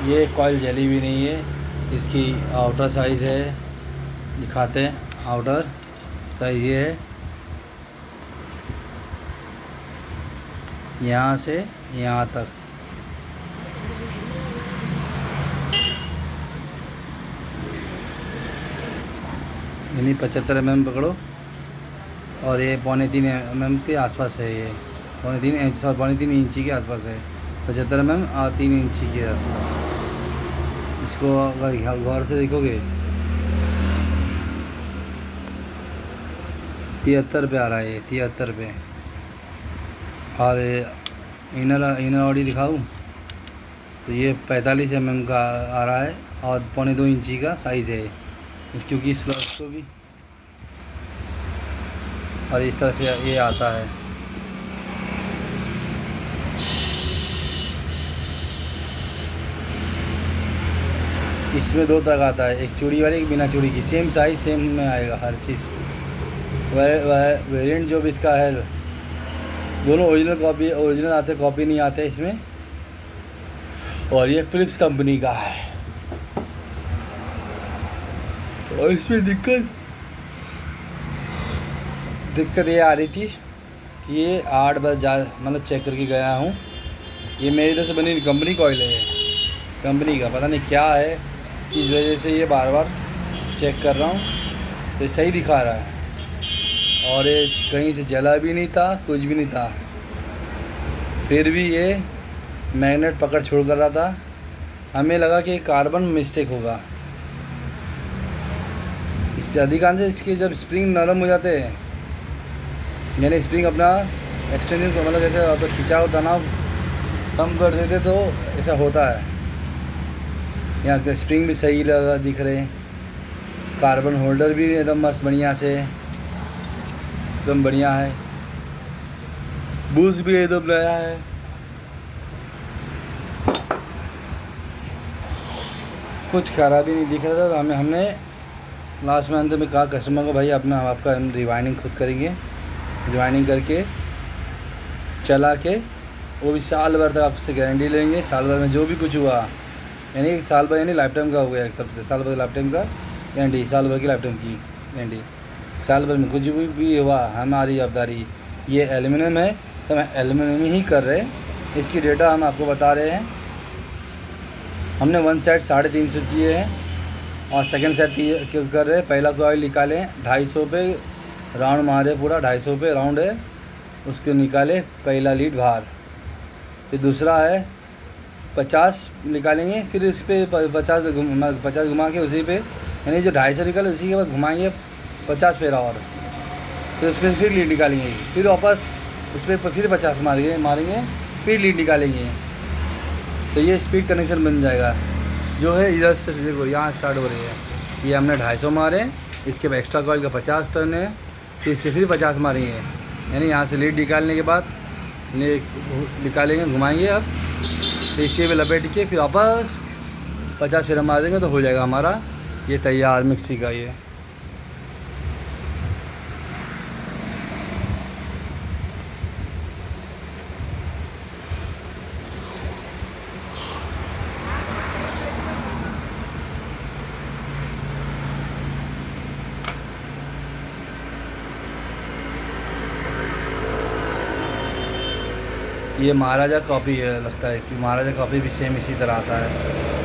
ये कॉइल जली भी नहीं है। इसकी आउटर साइज़ है, दिखाते हैं। आउटर साइज़ ये है, यहाँ से यहाँ तक। यानी 75 mm पकड़ो, और ये 3.25 mm के आसपास है। ये 3.25 इंच और 3.25 इंची के आसपास है। 75 mm और 3 इंची के आसपास। इसको अगर गौर से देखोगे 73 पे आ रहा है, ये 73 पे। और इनर बॉडी दिखाऊँ तो ये 45 mm का आ रहा है, और 2.25 इंची का साइज़ है इस, क्योंकि इस को भी। और इस तरह से ये आता है। इसमें 2 तरह का आता है, एक चूड़ी वाली, एक बिना चूड़ी की। सेम साइज़ सेम में आएगा हर चीज़। वेरिएंट जो भी इसका है, दोनों ओरिजिनल आते, कॉपी नहीं आते इसमें। और ये फ़िलिप्स कंपनी का है। और इसमें दिक्कत ये आ रही थी कि ये 8 बार मतलब चेक करके गया हूँ। ये मेरी इधर से बनी कंपनी का ऑयल है, कंपनी का पता नहीं क्या है, किस वजह से ये बार बार चेक कर रहा हूँ तो सही दिखा रहा है। और ये कहीं से जला भी नहीं था, कुछ भी नहीं था, फिर भी ये मैग्नेट पकड़ छोड़ कर रहा था। हमें लगा कि कार्बन मिस्टेक होगा। इससे अधिकांश इसके जब स्प्रिंग नरम हो जाते हैं, यानी स्प्रिंग अपना एक्सटेंशन मतलब जैसे आपका खिंचाव तनाव कम कर देते, तो ऐसा होता है। यहाँ के स्प्रिंग भी सही लगा दिख रहे हैं, कार्बन होल्डर भी एकदम मस्त बढ़िया से, एकदम बढ़िया है। बूस्ट भी एकदम नया है। कुछ खराबी नहीं दिख रहा था, तो हमने लास्ट में अंत में कहा कस्टमर को, भाई अपना आपका रिवाइंडिंग खुद करेंगे। रिवाइंडिंग करके चला के, वो भी साल भर तक आपसे गारंटी लेंगे। साल भर में जो भी कुछ हुआ, यानी साल भर यानी लाइफ टाइम का हो गया, तब से साल भर लाइफ टाइम का गारंटी, साल भर की लाइफ टाइम की गारंटी। साल भर में कुछ भी हुआ, हमारी जवाबदारी। ये एल्युमिनियम है तो हम एल्युमिनियम ही कर रहे हैं। इसकी डेटा हम आपको बता रहे हैं। हमने 1 सेट 350 किए हैं, और सेकंड सेट कर रहे हैं। पहला कॉइल निकाले 250 पे राउंड मारे, पूरा 250 पे राउंड है, उसको निकाले पहला लीड बाहर। फिर दूसरा है 50 निकालेंगे, फिर इस पर 50 घुमा के उसी पे, यानी जो 250 निकाले उसी के बाद घुमाएंगे 50 फेरा, और फिर उस पर फिर लीड निकालेंगे। फिर वापस उस पर फिर 50 मारेंगे, फिर लीड निकालेंगे। तो ये स्पीड कनेक्शन बन जाएगा। जो है इधर से देखो, यहाँ स्टार्ट हो रही है। ये हमने 250 मारे, इसके बाद एक्स्ट्रा कॉइल का 50 टर्न है, फिर इस पर फिर 50 मारेंगे। यानी यहाँ से लीड निकालने के बाद निकालेंगे, घुमाएंगे। अब तो इसी में लपेट के फिर वापस 50 फेरा मार देंगे, तो हो जाएगा हमारा ये तैयार मिक्सी का। ये महाराजा कॉपी है, लगता है कि महाराजा कॉपी भी सेम इसी तरह आता है।